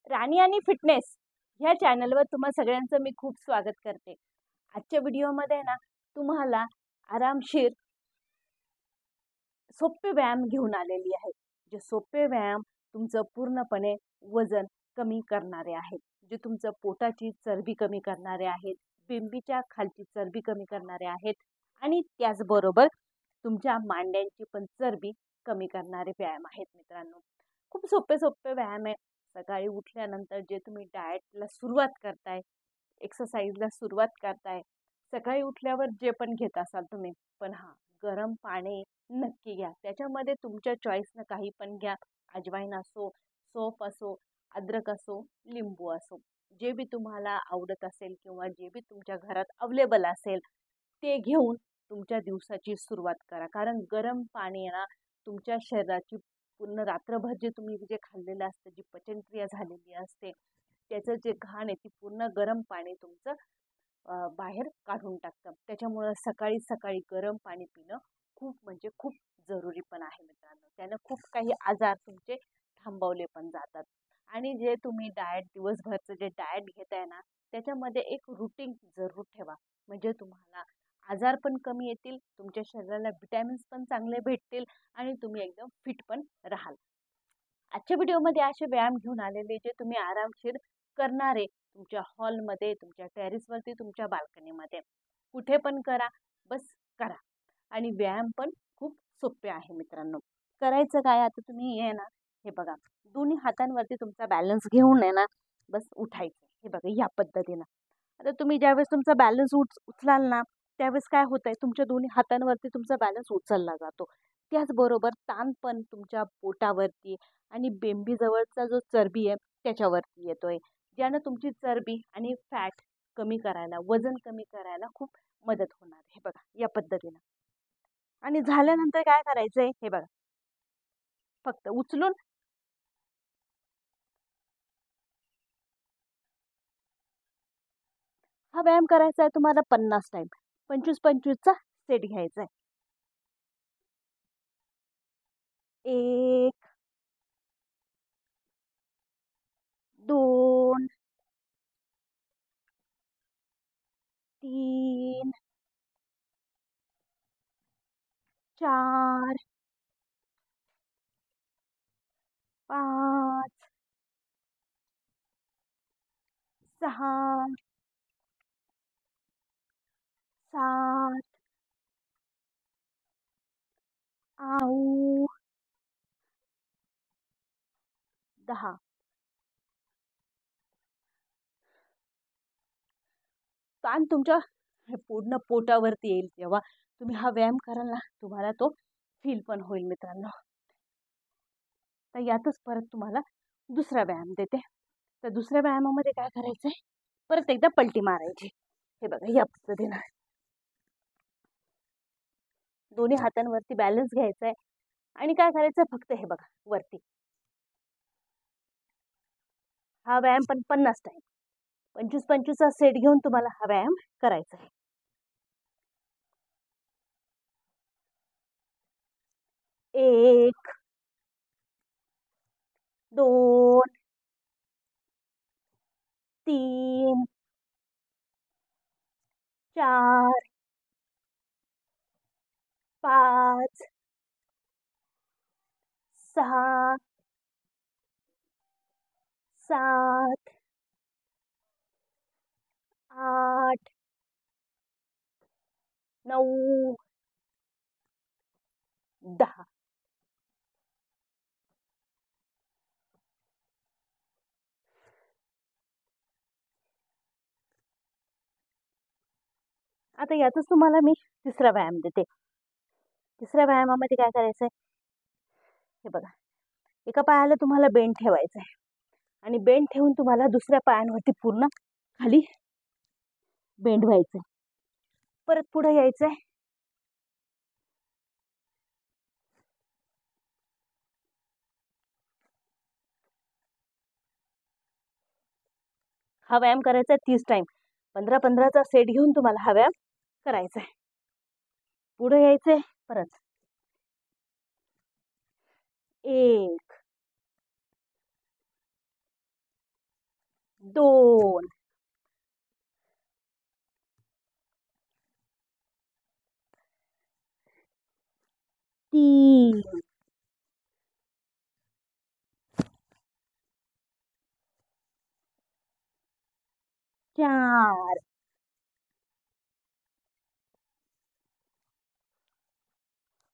राणी आणि फिटनेस ह्या चॅनलवर तुम्हा सगळ्यांचं मी खूप स्वागत करते। आजच्या व्हिडिओमध्ये ना तुम्हाला आरामशीर सोपे व्यायाम घेऊन आलेली आहे। जे सोपे व्यायाम तुमचं पूर्णपणे वजन कमी करणारे आहेत, जे तुमचं पोटाची चरबी कमी करणारे आहेत, बिंबीच्या खालची चरबी कमी करणारे आहेत आणि त्याचबरोबर तुमच्या मांड्यांची पण चरबी कमी करणारे व्यायाम आहेत। मित्रांनो, खूप सोपे सोपे व्यायाम आहे। सकाळी उठल्यानंतर जे तुम्ही डाएटला सुरुवात करताय, एक्सरसाइजला सुरुवात करताय, सकाळी उठल्यावर जे पण घेत असाल तुम्ही, पण गरम पाणी नक्की घ्या। त्याच्यामध्ये तुमच्या चॉईसनं काही पण घ्या। अजवाईन असो, सोप असो, अद्रक असो, लिंबू असो, जे बी तुम्हाला आवडत असेल किंवा जे बी तुमच्या घरात अवेलेबल असेल ते घेऊन तुमच्या दिवसाची सुरुवात करा। कारण गरम पाणी ना तुमच्या शरीराची पूर्ण रात्रभर जे तुम्ही जे खाल्लेलं असतं, जी पचनक्रिया झालेली असते, त्याचं जे घाण आहे ती पूर्ण गरम पाणी तुमचं बाहेर काढून टाकतं। त्याच्यामुळे सकाळी सकाळी गरम पाणी पिणं खूप म्हणजे खूप जरुरी पण आहे मित्रांनो। त्यानं खूप काही आजार तुमचे थांबवले पण जातात। आणि जे तुम्ही दिवसभरचं जे डाएट घेताय ना, त्याच्यामध्ये एक रुटीन जरूर ठेवा, म्हणजे तुम्हाला आजार पण कमी येतील, तुमच्या शरीराला विटॅमिन्स पण चांगले भेटतील आणि तुम्ही एकदम फिट पण राहाल। आजच्या व्हिडिओमध्ये असे व्यायाम घेऊन आलेले जे तुम्ही आरामशीर करणारे तुमच्या हॉलमध्ये, तुमच्या टेरेसवरती, तुमच्या बाल्कनीमध्ये कुठे पण करा, बस करा। आणि व्यायाम पण खूप सोपे आहे मित्रांनो। करायचं काय, आता तुम्ही आहे ना, हे बघा, दोन्ही हातांवरती तुमचा बॅलन्स घेऊन आहे ना बस उठायचं। हे बघा या पद्धतीनं। आता तुम्ही ज्यावेळेस तुमचा बॅलन्स उचलाल ना, त्यावेळेस काय होतंय, तुमच्या दोन्ही हातांवरती तुमचा बॅलन्स उचलला जातो। त्याचबरोबर ताण पण तुमच्या पोटावरती आणि बेंबीजवळचा जो चरबी आहे त्याच्यावरती येतोय, ज्यानं तुमची चरबी आणि फॅट कमी करायला, वजन कमी करायला खूप मदत होणार। हे बघा या पद्धतीनं। आणि झाल्यानंतर काय करायचंय, हे बघा, फक्त उचलून हा व्यायाम करायचा आहे तुम्हाला 50 टाइम, 25-25चा सेट घ्यायचा आहे। 1 2 3 4 5 6 7 9 10। ताण तुमच्या पूर्ण पोटावरती येईल तेव्हा तुम्ही हा व्यायाम कराल ना, तुम्हाला तो फील पण होईल मित्रांनो। तर यातच परत तुम्हाला दुसरा व्यायाम देते। तर दुसऱ्या व्यायामामध्ये काय करायचंय, परत एकदा पलटी मारायची। हे बघा या पद्धतीनं दोन्ही हातांवरती बॅलन्स घ्यायचा आहे आणि काय करायचं, फक्त हे बघा वरती। हा व्यायाम पण 50 टाइम, 25-25चा सेट घेऊन तुम्हाला हा व्यायाम करायचा आहे। 1 2 3 4 5 6 7 8 9 10। आता यातच तुम्हाला मी तिसरा व्यायाम देते। तिसऱ्या व्यायामामध्ये काय करायचंय, हे बघा, एका पायाला तुम्हाला बेंड ठेवायचं आहे आणि बेंड ठेवून तुम्हाला दुसऱ्या पायांवरती पूर्ण खाली बेंड व्हायचंय। परत पुढे यायचंय, हा व्यायाम करायचा 30 टाइम, 15-15चा सेट घेऊन तुम्हाला हा व्यायाम करायचा आहे। पुढे यायचंय, परत 1 2 3 4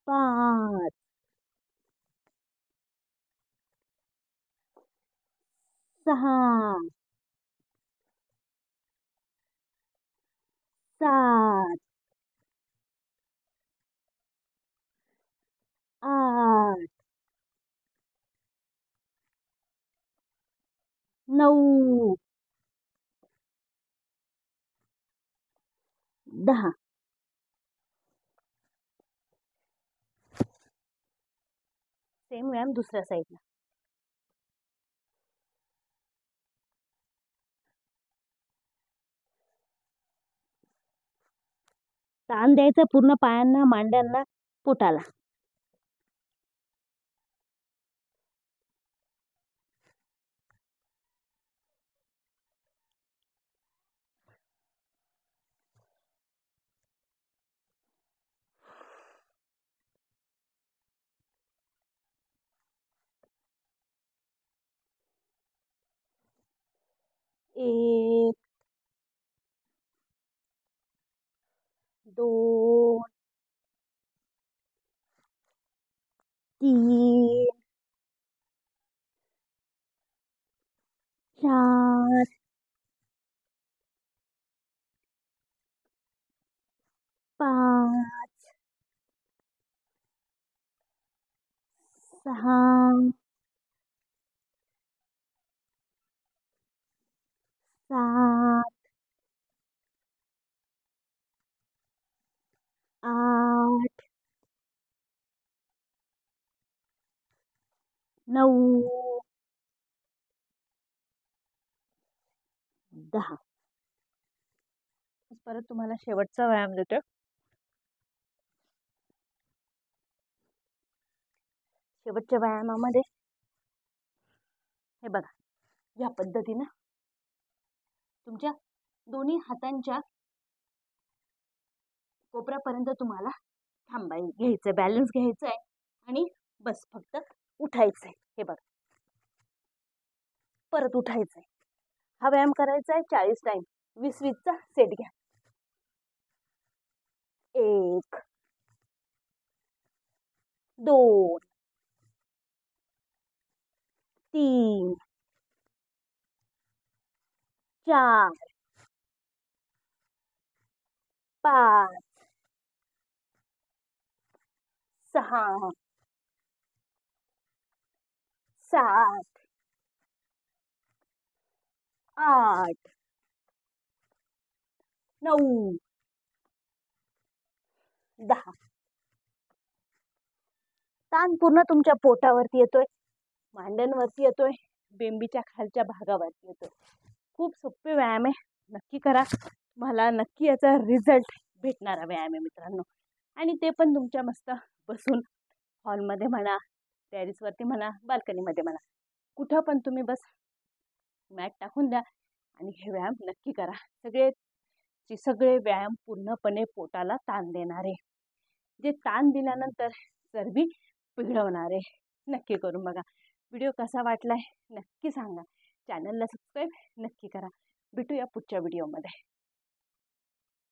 5 6 7 8 9 10. सेम व्यायाम दुसऱ्या साईडला. ताण द्यायचा पूर्ण पायांना, मांड्यांना, पोटाला. एक 2 3 4 5 6 7 8 9 10. परत तुम्हाला शेवटचा व्यायाम देतो. शेवटच्या व्यायामामध्ये हे बघा, या पद्धतीनं तुमच्या दोन्ही हातांच्या कोपऱ्यापर्यंत तुम्हाला घ्यायचं, बॅलन्स घ्यायचं आहे आणि बस फक्त उठायचंय. हे बघा, परत उठायचंय. हा व्यायाम करायचा आहे 40 टाइम. 20-20चा सेट घ्या. 1 2 3 4 5 6 7 8 9 10. ताण पूर्ण तुमच्या पोटावरती येतोय, मांड्यांवरती येतोय, बेंबीच्या खालच्या भागावरती येतोय. खूप सोपे व्यायाम आहे. नक्की करा. मला नक्की याचा रिझल्ट भेटणारा व्यायाम आहे मित्रांनो. आणि ते पण तुमच्या मस्त बसून हॉलमध्ये म्हणा, टेरेसवरती म्हणा, बाल्कनीमध्ये म्हणा, कुठं पण तुम्ही बस मॅट टाकून द्या आणि हे व्यायाम नक्की करा. सगळे व्यायाम पूर्णपणे पोटाला ताण देणारे, जे ताण दिल्यानंतर चरबी पिघळवणारे. नक्की करून बघा. व्हिडिओ कसा वाटलाय नक्की सांगा. चॅनलला सबस्क्राईब नक्की करा. भेटूया पुढच्या व्हिडिओमध्ये.